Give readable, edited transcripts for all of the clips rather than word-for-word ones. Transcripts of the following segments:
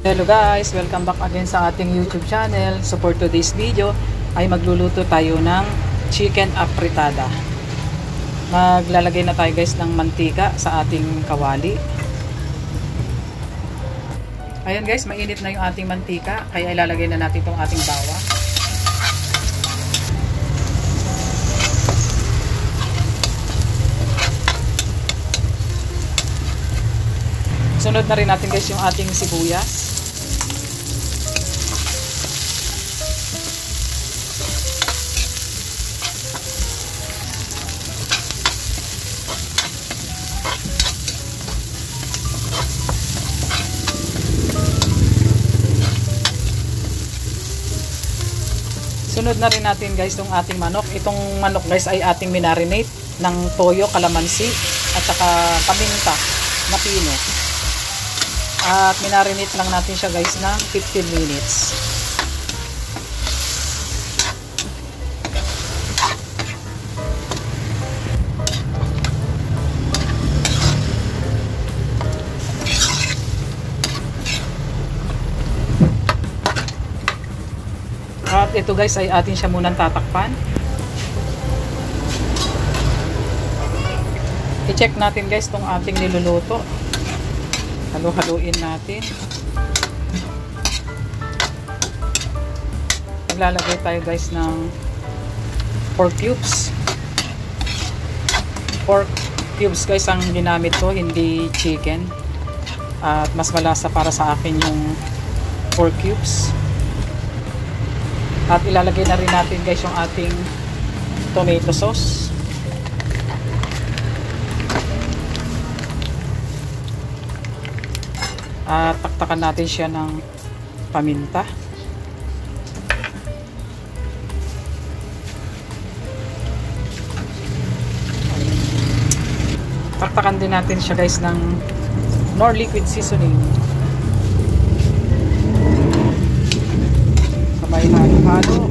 Hello guys, welcome back again sa ating YouTube channel. So for today's video ay magluluto tayo ng chicken apritada. Maglalagay na tayo guys ng mantika sa ating kawali. Ayan guys, mainit na yung ating mantika, kaya ilalagay na natin itong ating bawang. Sunod na rin natin guys yung ating sibuyas. Sunod na rin natin guys itong ating manok. Itong manok guys ay ating minarinate ng toyo, kalamansi at saka paminta na pino. At minarinate lang natin siya guys ng 15 minutes. At ito guys ay atin siya munang tatakpan. I-check natin guys itong ating niluluto. Halo-haluin natin. Maglalagay tayo guys ng pork cubes. Pork cubes guys ang ginamit ko, hindi chicken. At mas malasa para sa akin yung pork cubes. At ilalagay na rin natin guys yung ating tomato sauce. At taktakan natin siya ng paminta. Taktakan din natin siya guys ng nor liquid seasoning. Sabay halo-halo.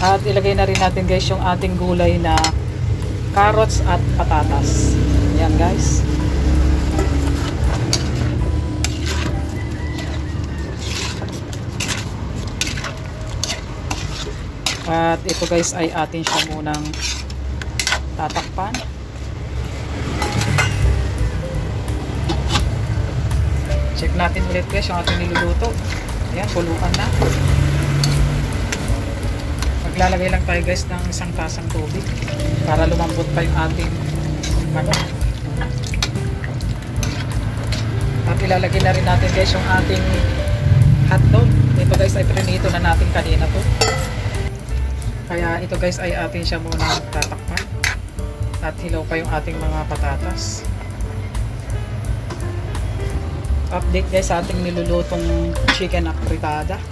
At ilagay na rin natin guys yung ating gulay na carrots at patatas. Ayan guys. At ito guys ay atin siya munang tatakpan. Check natin ulit guys yung ating niluluto. Ayan, kuluan na. Maglalagay lang tayo guys ng isang tasang tubig para lumambot pa yung ating manok. At ilalagay na rin natin guys yung ating hotdog. Ito guys ay prinito na natin kanina to. Kaya ito guys ay atin siya muna tatakpan. At hilaw pa yung ating mga patatas. Update guys sa ating nilulutong chicken apritada.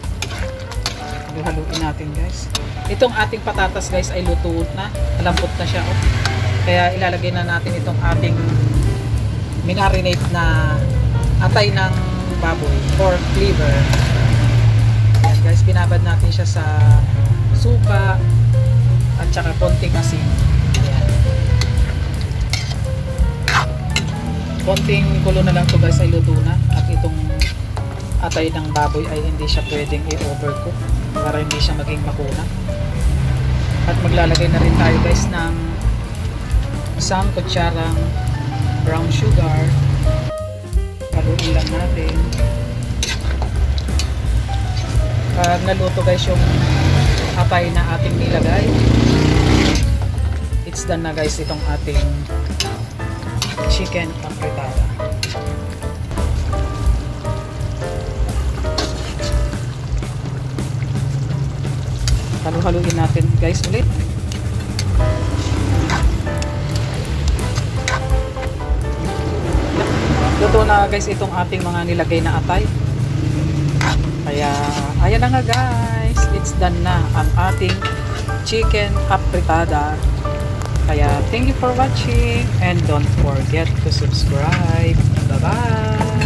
Haluin natin guys. Itong ating patatas guys ay luto na. Malambot na siya. Oh. Kaya ilalagay na natin itong ating minarinate na atay ng baboy or liver. Ayan guys, binabad natin siya sa suka at saka konting asin. Ayan. Konting kulo na lang to guys ay luto na. At itong atay ng baboy ay hindi siya pwedeng i-overcook para hindi siya maging makunang. At maglalagay na rin tayo guys ng isang kutsarang brown sugar. Haluin lang natin. Pag naluto guys yung atay na ating nilagay, it's done na guys itong ating chicken apritada. Halu-haluin natin guys ulit. Luto na guys itong ating mga nilagay na atay. Kaya ayan na nga guys, it's done na ang ating chicken apritada. Kaya thank you for watching and don't forget to subscribe. Bye bye.